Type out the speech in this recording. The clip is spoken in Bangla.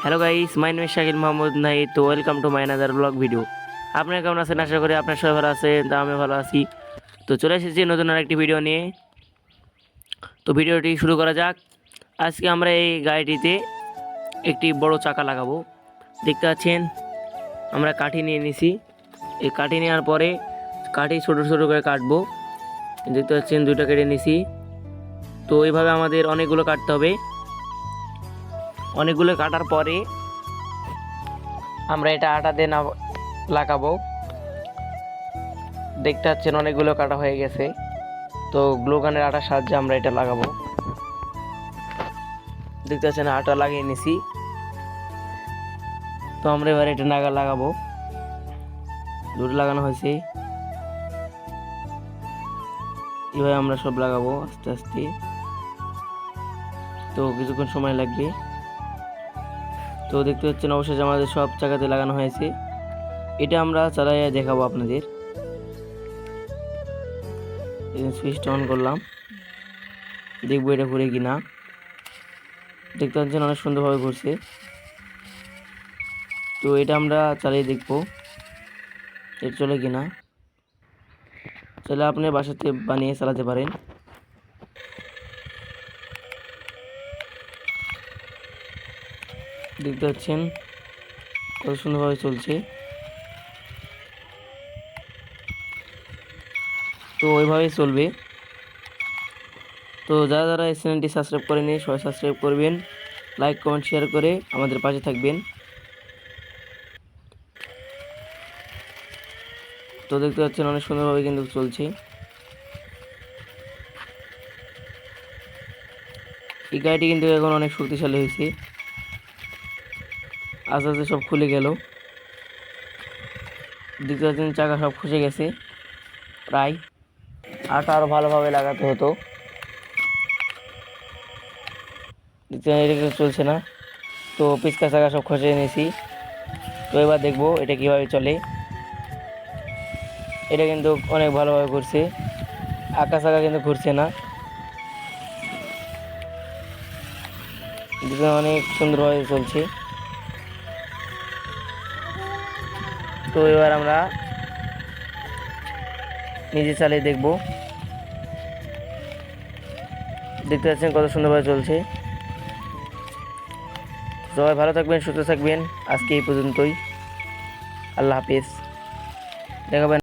Hello guys, my name is Shakil Mohammad Nahid. তো welcome to my another blog video. আপনারা কেমন আছেন? আশা করি আপনার সবাই ভালো আছেন, তা আমি ভালো আছি। তো চলে এসেছি নতুন আরেকটি ভিডিও নিয়ে। তো ভিডিওটি শুরু করা যাক। আজকে আমরা এই গাড়িটিতে একটি বড় চাকা লাগাবো। দেখতে পাচ্ছেন আমরা কাঠি নিয়ে নিছি। এই কাঠি নেওয়ার পরে কাঠি ছোটো ছোটো করে কাটবো। দেখতে পাচ্ছেন দুইটা কেটে নিছি। তো এইভাবে আমাদের অনেকগুলো কাটতে হবে। অনেকগুলো কাটার পরে আমরা এটা আটা দিয়ে লাগাবো। দেখতে পাচ্ছেন অনেকগুলো কাটা হয়ে গেছে। তো গ্লু গানের আটার সাহায্যে আমরা এটা লাগাবো। দেখতে পাচ্ছেন আটা লাগিয়ে নিছি। তো আমরা এবার এটা লাগাবো। দুটো লাগানো হয়েছে, এভাবে আমরা সব লাগাবো আস্তে আস্তে। তো কিছুক্ষণ সময় লাগবে। তো দেখতে পাচ্ছেন অবশেষে আমাদের সব জায়গাতে লাগানো হয়েছে। এটা আমরা চালাইয়া দেখাবো আপনাদের। সুইচটা অন করলাম, দেখবো এটা ঘুরে কিনা। দেখতে পাচ্ছেন অনেক সুন্দরভাবে ঘুরছে। তো এটা আমরা চালিয়ে দেখবো এটা চলে কিনা। চলে আপনি বাসাতে বানিয়ে চালাতে পারেন। দেখতে পাচ্ছেন কত সুন্দরভাবে চলছে। তো ওইভাবেই চলবে। তো যারা যারা এই চ্যানেলটি সাবস্ক্রাইব করেনি সবাই সাবস্ক্রাইব করবেন, লাইক কমেন্ট শেয়ার করে আমাদের পাশে থাকবেন। তো দেখতে পাচ্ছেন অনেক সুন্দরভাবে কিন্তু চলছে। এই গাড়িটি কিন্তু এখন অনেক শক্তিশালী হয়েছে। আস্তে আস্তে সব খুলে গেল। দেখতে পাচ্ছেন চাকা সব খসে গেছে প্রায়। আটা আরও ভালোভাবে লাগাতে হতো। দেখতে এটা চলছে না। তো পিচকা চাকা সব খসে নিয়েছি। তো এবার দেখবো এটা কিভাবে চলে। এটা কিন্তু অনেক ভালোভাবে ঘুরছে। আঁকা চাকা কিন্তু ঘুরছে না। দেখতে অনেক সুন্দরভাবে চলছে। তো এবার আমরা নিজে চালিয়ে দেখব। দেখতে পাচ্ছেন কত সুন্দরভাবে চলছে। সবাই ভালো থাকবেন, সুস্থ থাকবেন। আজকে এই পর্যন্তই। আল্লাহ হাফেজ। দেখাবেন।